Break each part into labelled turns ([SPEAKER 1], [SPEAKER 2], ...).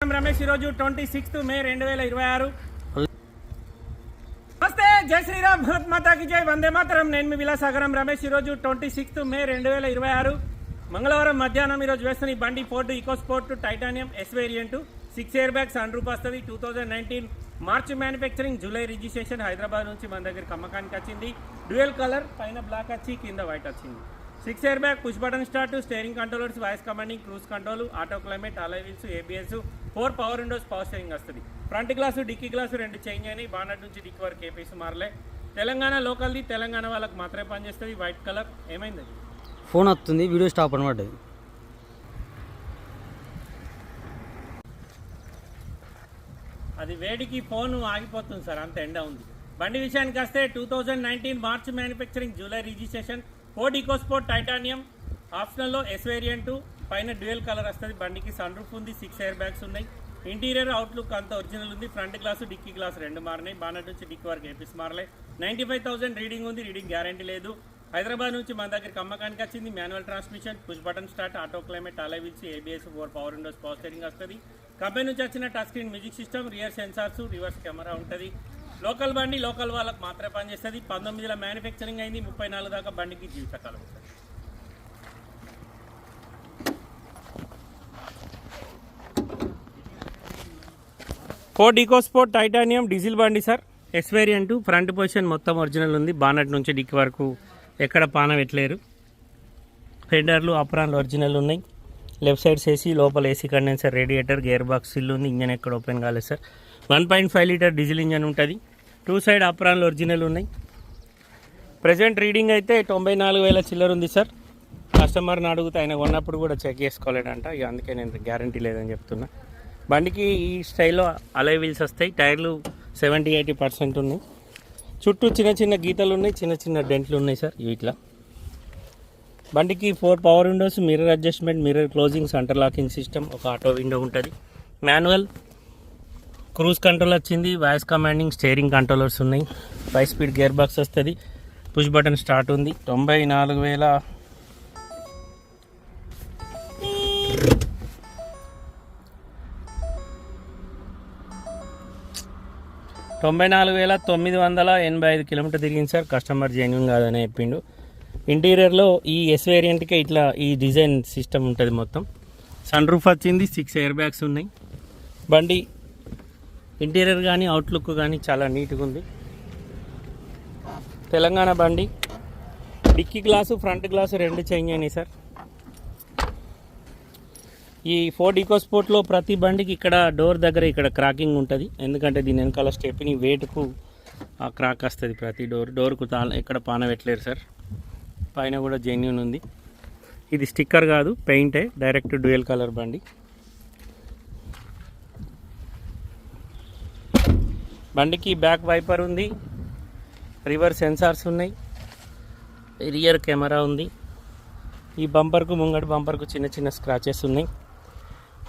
[SPEAKER 1] రమేష్ ఈరోజు 26 మే 2026. నమస్తే, జై శ్రీరామ్, భారత్ మాతాకి జై, వందే మాతరం. నేను మీ విలాసాగరం రమేష్. ఈరోజు 26 మే 2026 మంగళవారం మధ్యాహ్నం ఈరోజు వేస్తున్న ఈ బండి Ford EcoSport Titanium S variant 6 air bag sun roof వస్తుంది. 2019 March manufacturing, July registration. Hyderabad నుంచి మన దగ్గర అమ్మకానికి వచ్చింది. డ్యూయల్ కలర్, పైన బ్లాక్ వచ్చి కింద వైట్ వచ్చింది. 6 air bag, push button start, steering controllers, voice commanding, cruise control, auto climate, alloy wheels, ABS, 4 power windows, power steering వస్తుంది. ఫ్రంట్ గ్లాసు, డిక్కీ గ్లాసు రెండు చేంజ్ అయినాయి. బానట్ నుంచి డిక్కీ వరకు ఏపీస్ మారలే. తెలంగాణ లోకల్ది, తెలంగాణ వాళ్ళకి మాత్రమే పనిచేస్తుంది. White colour. ఏమైంది?
[SPEAKER 2] ఫోన్ వస్తుంది, వీడియో స్టాప్ అనమాట.
[SPEAKER 1] అది వేడికి ఫోన్ ఆగిపోతుంది సార్, అంత ఎండ ఉంది. బండి విషయానికి వస్తే 2019 March manufacturing, July registration. Ford EcoSport titanium ఆప్షనల్లో ఎస్ వేరియంట్, పైన డ్యూయల్ కలర్ వస్తుంది. బండికి సన్ రూఫ్ ఉంది, 6 ఎయిర్ బ్యాగ్స్ ఉన్నాయి. ఇంటీరియర్ అవుట్లుక్ అంతా ఒరిజినల్ ఉంది. ఫ్రంట్ గ్లాసు, డిక్కీ గ్లాస్ రెండు మారినాయి. బానట్ నుంచి డిక్కీ వరకు ఏపీస్ మారలే. 95,000 రీడింగ్ ఉంది. రీడింగ్ గ్యారంటీ లేదు. హైదరాబాద్ నుంచి మన దగ్గరికి అమ్మకానికి వచ్చింది. Manual transmission, push button start, auto climate, alloy wheels, ABS, 4 power windows, power steering వస్తుంది. కంపెనీ నుంచి వచ్చిన touch screen music system, rear sensors, reverse camera ఉంటుంది. లోకల్ బండి, లోకల్ వాళ్ళకి మాత్రమే పనిచేస్తుంది. 19లో మ్యానుఫ్యాక్చరింగ్ అయింది. 34 దాకా బండికి జీవితకాలం ఉంటుంది. ఫోర్డ్ ఈకోస్పోర్ట్ టైటానియం డీజిల్ బండి sir, S variant. Front position మొత్తం ఒరిజినల్ ఉంది. బానట్ నుంచి డిక్కీ వరకు ఎక్కడ పాన పెట్టలేరు. ఫెండర్లు, అప్రాన్లు ఒరిజినల్ ఉన్నాయి. లెఫ్ట్ సైడ్ ఏసీ, లోపల AC condenser, radiator, gear box sill ఉంది. ఇంజన్ ఎక్కడ ఓపెన్ కాలేదు సార్. 1.5 లీటర్ డీజిల్ ఇంజన్ ఉంటుంది. 2 సైడ్ అప్రాన్లు ఒరిజినల్ ఉన్నాయి. ప్రజెంట్ రీడింగ్ అయితే 94,000 చిల్లర ఉంది సార్. కస్టమర్ని అడుగుతా, ఆయన కొన్నప్పుడు కూడా చెక్ చేసుకోలేడంట. ఇక అందుకే నేను గ్యారంటీ లేదని చెప్తున్నా. బండికి ఈ స్టైల్లో అలై వీల్స్ వస్తాయి. టైర్లు 70-80% ఉన్నాయి. చుట్టూ చిన్న చిన్న గీతలు ఉన్నాయి, చిన్న చిన్న డెంట్లు ఉన్నాయి సార్. ఇట్లా బండికి 4 power Windows, mirror adjustment, mirror closing, centre locking system, ఒక ఆటో విండో ఉంటుంది. మాన్యువల్, క్రూజ్ కంట్రోల్ వచ్చింది. వాయిస్ కమాండింగ్, స్టీరింగ్ కంట్రోలర్స్ ఉన్నాయి. 5 స్పీడ్ గేర్ బాక్స్ వస్తుంది. పుష్ బటన్ స్టార్ట్ ఉంది. 94,985 కిలోమీటర్ తిరిగింది సార్. కస్టమర్ జెన్యున్ కాదని చెప్పిండు. ఇంటీరియర్లో ఈ ఎస్ వేరియంట్కే ఇట్లా ఈ డిజైన్ సిస్టమ్ ఉంటుంది మొత్తం. సన్ రూఫ్ వచ్చింది. 6 ఎయిర్ బ్యాగ్స్ ఉన్నాయి. బండి ఇంటీరియర్ కానీ అవుట్లుక్ కానీ చాలా నీట్గా ఉంది. తెలంగాణ బండి. డిక్కీ గ్లాసు, ఫ్రంట్ గ్లాసు రెండు చేంజ్ అయినాయి సార్. ఈ ఫోర్డ్ ఈకోస్పోర్ట్లో ప్రతి బండికి ఇక్కడ డోర్ దగ్గర ఇక్కడ క్రాకింగ్ ఉంటుంది. ఎందుకంటే దీని వెనకాల స్టెప్ని వెయిట్కు ఆ క్రాక్ వస్తుంది. ప్రతి డోర్కు ఎక్కడ పాన పెట్టలేరు సార్. పైన కూడా జెన్యూన్ ఉంది. ఇది స్టిక్కర్ కాదు, పెయింటే. డైరెక్ట్ డ్యూయల్ కలర్ బండి. బండికి బ్యాక్ వైపర్ ఉంది. రివర్స్ సెన్సార్స్ ఉన్నాయి. రియర్ కెమెరా ఉంది. ఈ బంపర్కు, ముంగటి బంపర్కు చిన్న చిన్న స్క్రాచెస్ ఉన్నాయి.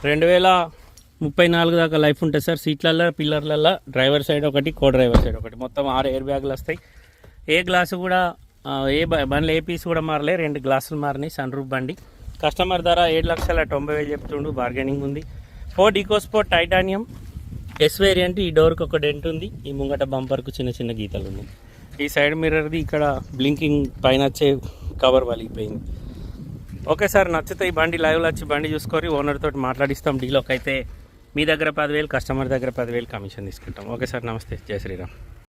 [SPEAKER 1] 2034 దాకా లైఫ్ ఉంటుంది సార్. సీట్లల్లో, పిల్లర్లల్లో డ్రైవర్ సైడ్ ఒకటి, కో డ్రైవర్ సైడ్ ఒకటి, మొత్తం 6 ఎయిర్ బ్యాగులు వస్తాయి. ఏ గ్లాసు కూడా బండ్లు ఏ పీస్ కూడా మారలే. 2 గ్లాసులు మారినాయి. సన్ రూఫ్ బండి. కస్టమర్ ధర 7,90,000 చెప్తుండు. బార్గెనింగ్ ఉంది. Ford EcoSport Titanium S variant. ఈ డోర్కి ఒక డెంట్ ఉంది. ఈ ముంగట బంపర్కు చిన్న చిన్న గీతలు ఉన్నాయి. ఈ సైడ్ మిర్రర్ది ఇక్కడ బ్లింకింగ్ పైన వచ్చే కవర్ వలిగిపోయింది. ఓకే సార్, నచ్చితే ఈ బండి లైవ్లో వచ్చి బండి చూసుకొని ఓనర్ తోటి మాట్లాడిస్తాం. డీలోకి అయితే మీ దగ్గర 10,000, కస్టమర్ దగ్గర 10,000 కమిషన్ తీసుకుంటాం. ఓకే సార్, నమస్తే, జై శ్రీరామ్.